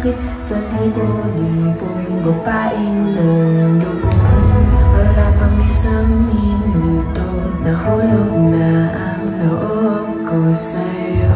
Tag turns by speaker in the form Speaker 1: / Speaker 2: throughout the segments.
Speaker 1: bakit sa libo-libong babaeng nandoon, wala pang isang minuto, nahulog na ang loob ko sa'yo.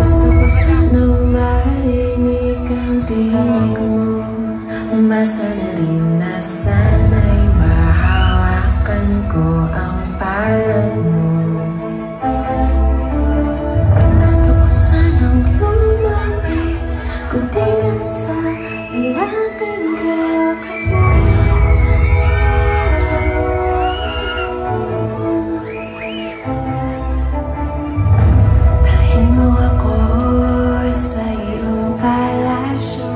Speaker 1: Gusto ko sanang marinig ang tinig mo, umasa na rin na sana'y mahawakan ko ang palad mo. Gusto ko sanang lumapit, kundi lang sa lalaping kayakap mo. Dalhin mo ako sa iyong palasyo,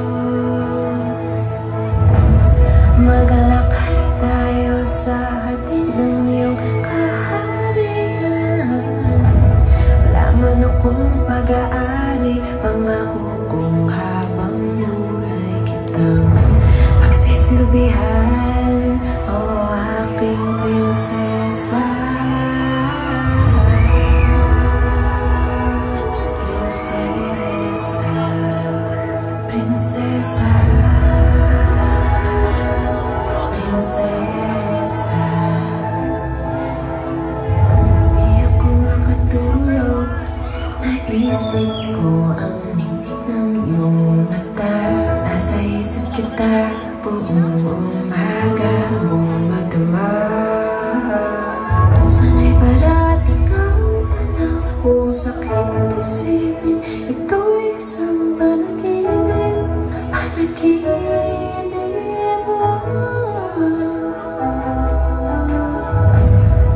Speaker 1: maglakad tayo sa hardin ng iyong kaharian. Wala man akong pag-aari, pangako kong habang buhay kitang pagsisilbihan, o aking prinsesa. Prinsesa, prinsesa, prinsesa. Di ako makatulog, naisip ko ang ningning ng iyong mata. Nasa isip kita buong umaga, buong magdama. Sana'y parating ang tanaw, buong sakit isipin, ito'y isang panaginip, panaginip lang.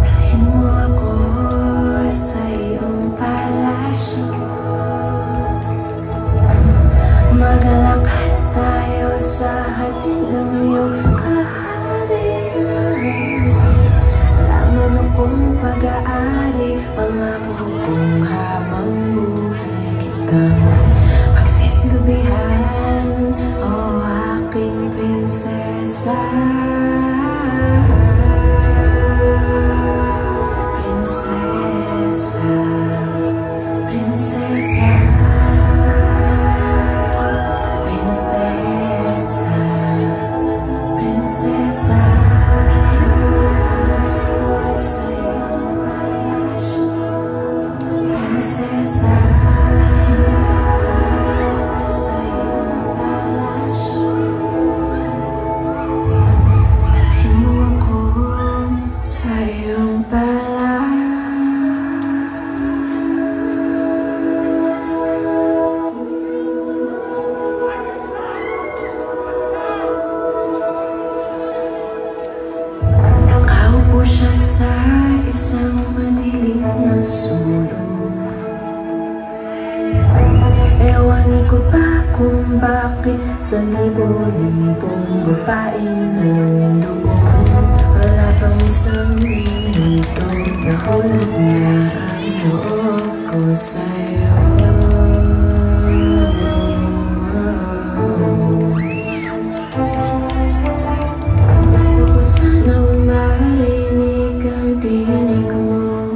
Speaker 1: Dalhin mo ako sa iyong palasyo, maglakad tayo sa hardin ng iyong kaharian. Wala man akong pag-aari, pangako kong habang buhay kitang pagsisilbihan, o aking prinsesa. Prinsesa, prinsesa, prinsesa, prinsesa. Sa iyong palasyo, prinsesa. Sa iyong palasyo, dalhin mo ako sa iyong palasyo. Nakaupo siya sa isang madilim na sulok. Ewan ko ba kung bakit sa libo-libong babaeng nandoon, wala pang isang minuto, nahulog na ang loob ko sa'yo. Gusto ko sanang marinig ang tinig mo,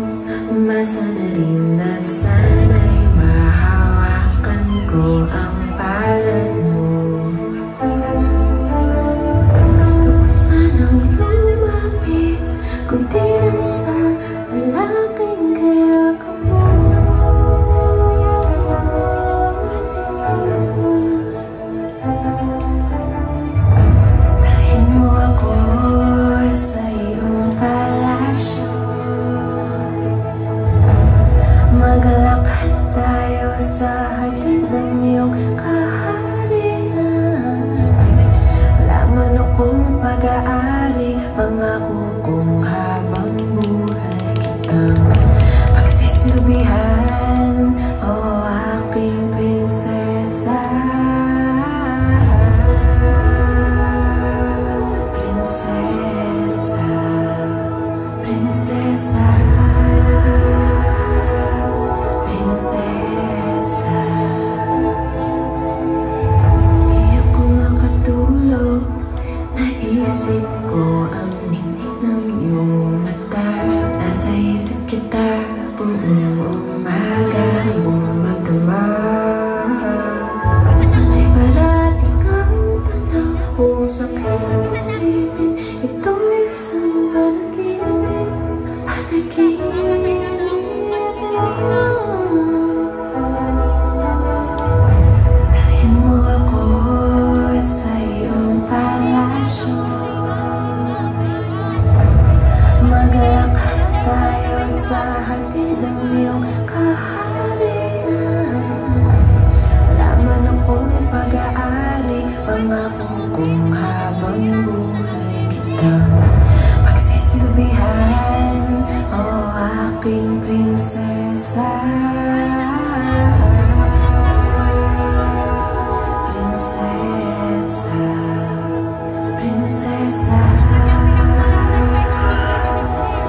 Speaker 1: umasa na rin na sana'y mahawakan ko ang palad mo. Gusto ko sanang lumapit, kundi lang sa lalaping aking prinsesa. Prinsesa, prinsesa,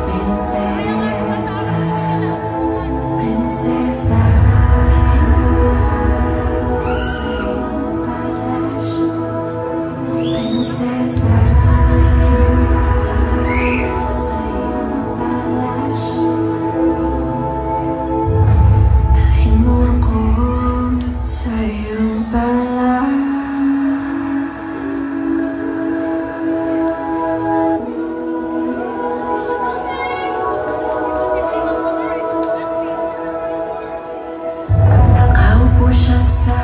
Speaker 1: prinsesa, prinsesa. Sa iyong palasyo, prinsesa. Sa iyong palasyo, dalhin mo ako sa iyong palasyo. Nakaupo siya sa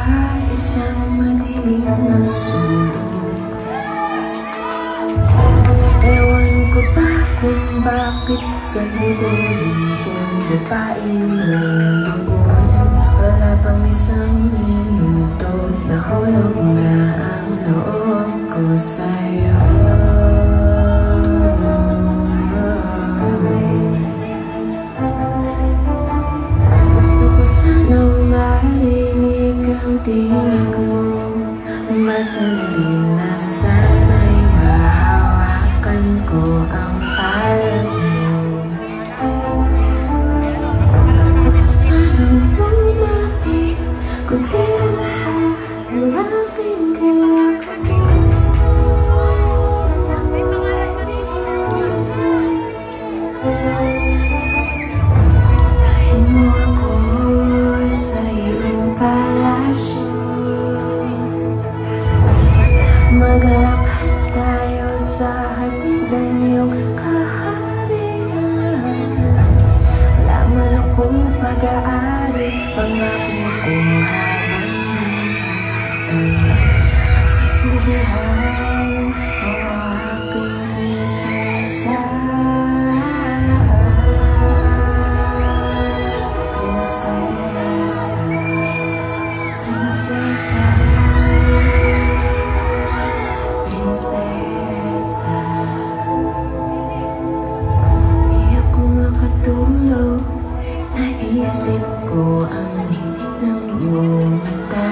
Speaker 1: isang madilim na sulok. Ewan ko ba kung bakit sa libo-libong lupain nandoon. Wala pang isang minuto, nahulog na ang loob ko sa'yo. Gusto ko sanang marinig ang tinig mo. Umasa na rin na sana'y mahawakan ko ang palad mo. Gusto ko sanang lumapit, kundi lang sa lalapin kaya ka. Dalhin mo ako sa iyong palasyo. Maglakad tayo sa hatid ng iyong kaharian. Wala man akong pag-aari, pangako kong habang pagsisilbihan o aking prinsesa. Prinsesa, prinsesa, prinsesa. Di ako makatulog, naisip ko ang ningning ng iyong mata.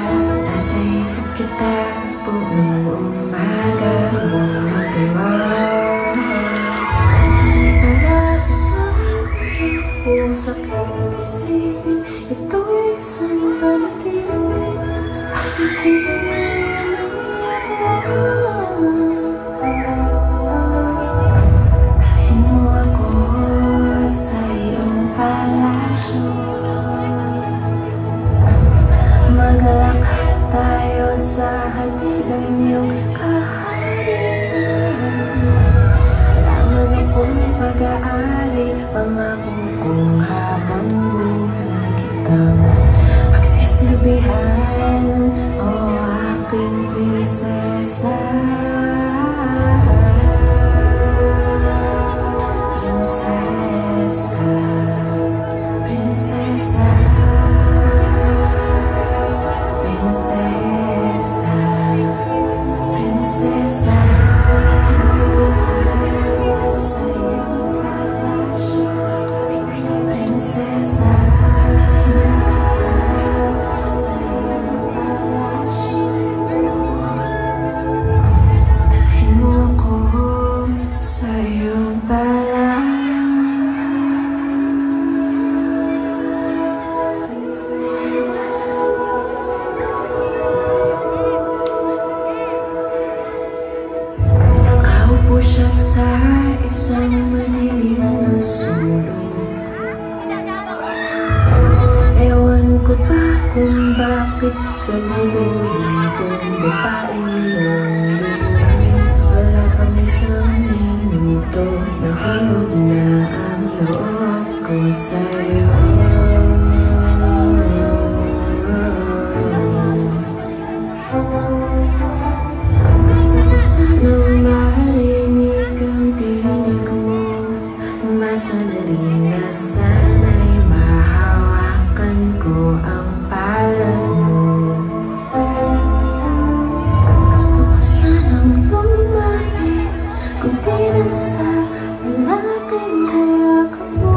Speaker 1: Nasa isip kita buong umaga, buong madiwa. Sana'y parating ang buong sakit isipin, ito'y isang panaginip. Dalhin mo ako sa iyong palasyo. Maglakad tayo sa hatid ng iyong kaharian. Wala man akong pag-aari, pangako kong habang buhay kitang pagsisilbihan o aking prinsesa. Prinsesa, prinsesa, prinsesa, prinsesa. Sa iyong palasyo, prinsesa. Sa iyong palasyo, dalhin mo ako sa iyong palasyo. Nakaupo siya sa isang madilim na sulok. Ewan ko ba kung bakit sa libo-libong lupain nandoon. Wala pang isang minuto, nahulog na ang loob ko sa'yo. Gusto ko sanang marinig ang tinig mo. Umasa na rin na sana'y mahawakan ko ang palad mo. Gusto ko sanang lumapit, kundi lang sa lalapin kaya ka mo.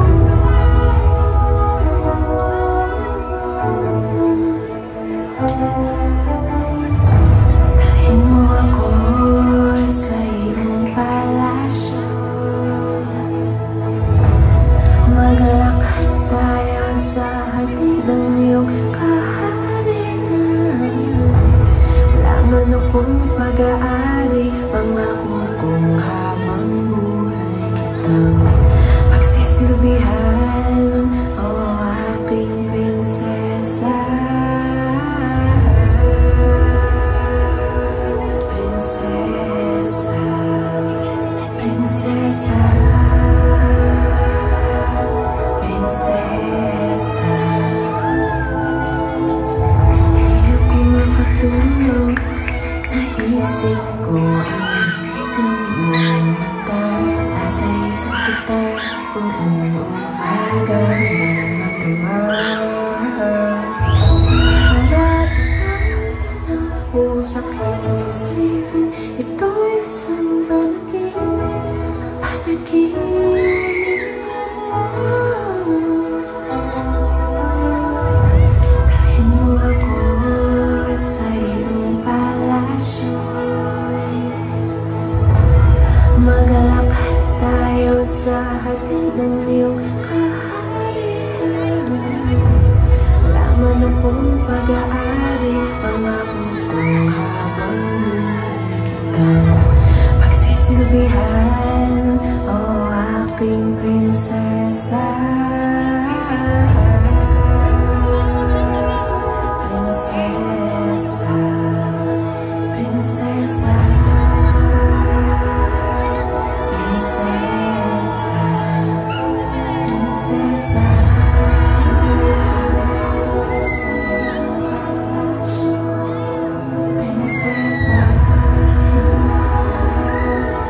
Speaker 1: buong umaga na matuwa. Sana'y parating ang tanaw o sakit isipin, ito'y isang panaginip, panaginip Dalhin mo ako sa iyong palasyo, magalakad tayo sa hardin ng iyong kaharian. Laman akong pag-aari, pangako kong habang buhay kitang pagsisilbihan, o aking prinsesa. Prinsesa, prinsesa, prinsesa, prinsesa. Sa iyong palasyo, prinsesa.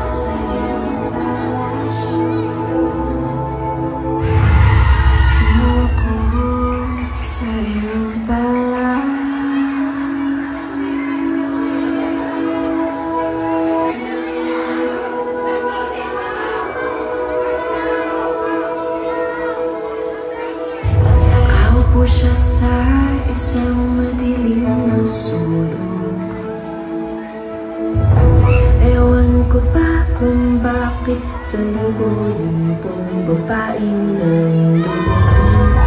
Speaker 1: Sa iyong palasyo, dalhin mo ako sa iyong palasyo. Nakaupo siya sa isang madilim na sulok. Ewan ko pa kung bakit sa libo-libong babaeng nandoon,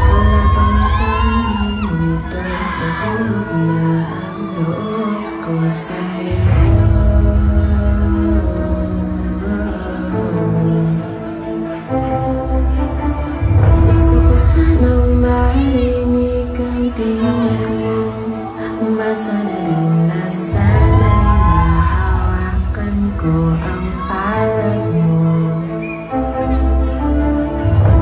Speaker 1: wala pang isang minuto, nahulog na ang loob ko sa'yo. Gusto ko sanang marinig ang tinig mo, basa na rin na sana'y mahawakan ko ang palad mo.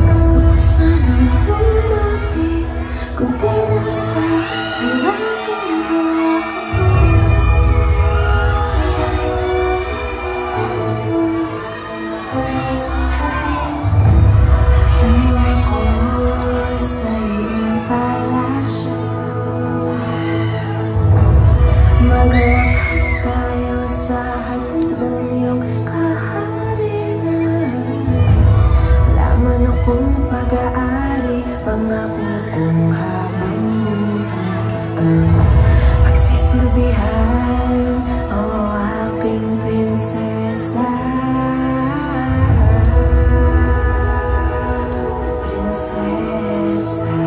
Speaker 1: Gusto ko sanang lumapit, kundi lang sa halaging gagawin. Dalhin mo ako sa iyong palasyo, magalakad tayo sa hardin ng iyong kaharian. Laman akong pag-aari, pangako kong habang buhay kitang pagsisilbihan, o aking prinsesa. Prinsesa,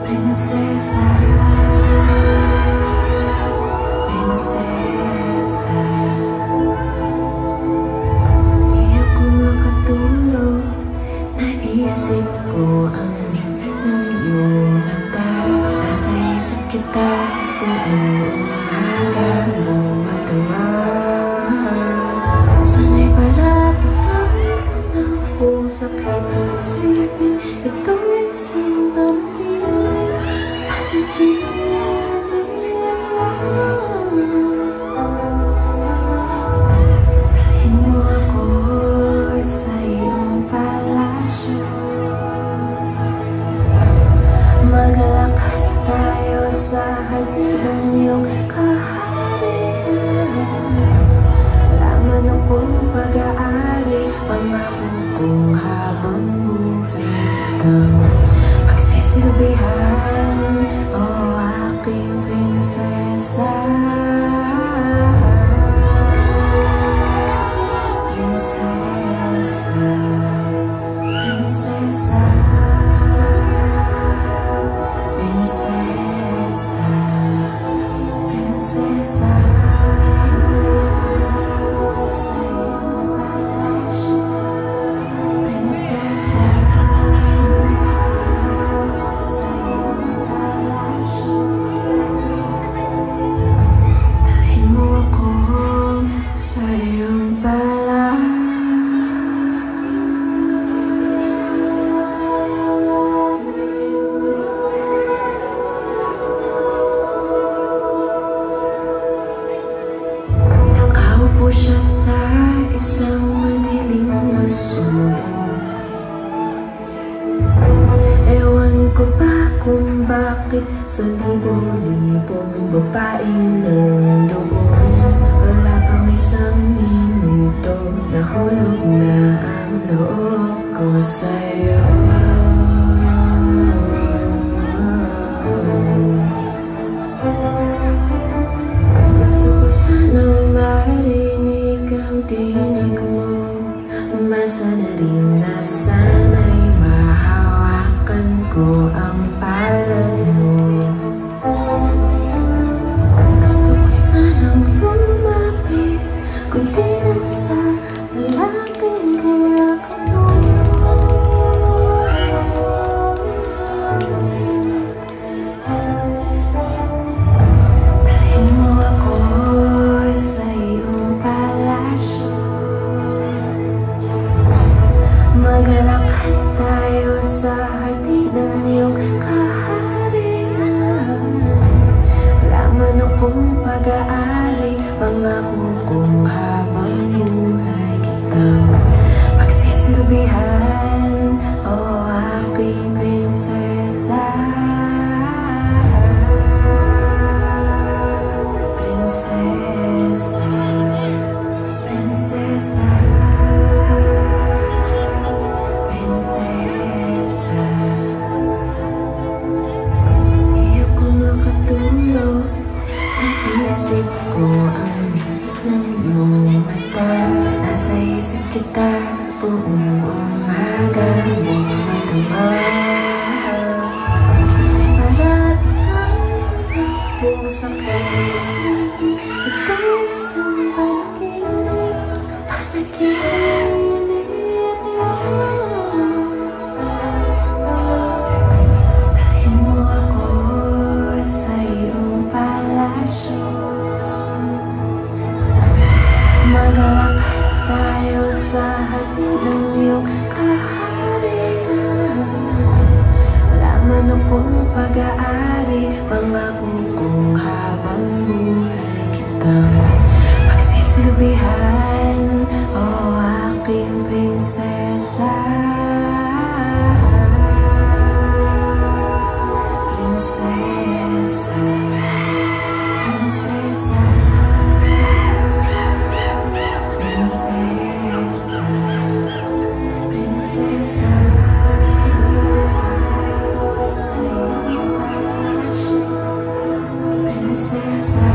Speaker 1: prinsesa, prinsesa. Di ako makatulog, naisip ko ang tingnan ng iyong mata. Nasa isip kita buong umaga mo matuwa. Sana'y parating ang tanaw o sakit isipin, ito'y isang panaginip, panaginip. Dalhin mo ako sa iyong palasyo, magalakad tayo sa hardin ng iyong kaharian. Laman akong pag-aari, pangako kong habang buhay kitang pagsisilbihan, o aking prinsesa. Prinsesa, prinsesa, prinsesa, prinsesa. Sa iyong palasyo, prinsesa. Sa iyong bakit sa libo-libong babaeng nandoon wala pang isang minuto, nahulog na ang loob ko sa'yo. Gusto ko sanang marinig ang tinig mo, basa na rin na sana'y mahawakan ko ang palad mo. Gusto ko sanang lumapit, kundi lang sa lalaping kayak mo. Dalhin mo ako sa iyong palasyo, magalakad tayo sa hardin ng iyong kaharian. Laman akong pag-aari, pangako kong habang buhay kitang pagsisilbihan, o aking prinsesa. Prinsesa, prinsesa, prinsesa. Di ako makatulog, naisip ko ang bilik ng iyong mata. Nasa isip kita buong umaga mo matamahal. Sana'y parating ang tanong sa kaisipan, ikaw isang panaginip, panaginip lang. Dalhin mo ako sa iyong palasyo, magalakad tayo sa hardin ng iyong kaharian. Laman akong pag-aari, pangako kong habang buhay kitang pagsisilbihan, o aking prinsesa. Prinsesa, prinsesa, prinsesa, prinsesa. Sa iyong palasyo, prinsesa.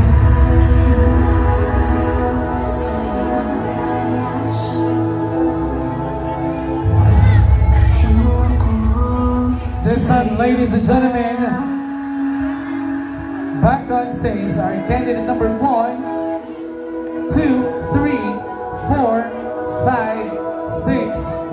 Speaker 1: Sa iyong palasyo, dalhin mo ako.
Speaker 2: This time, ladies and gentlemen, back on stage, our candidate number 1,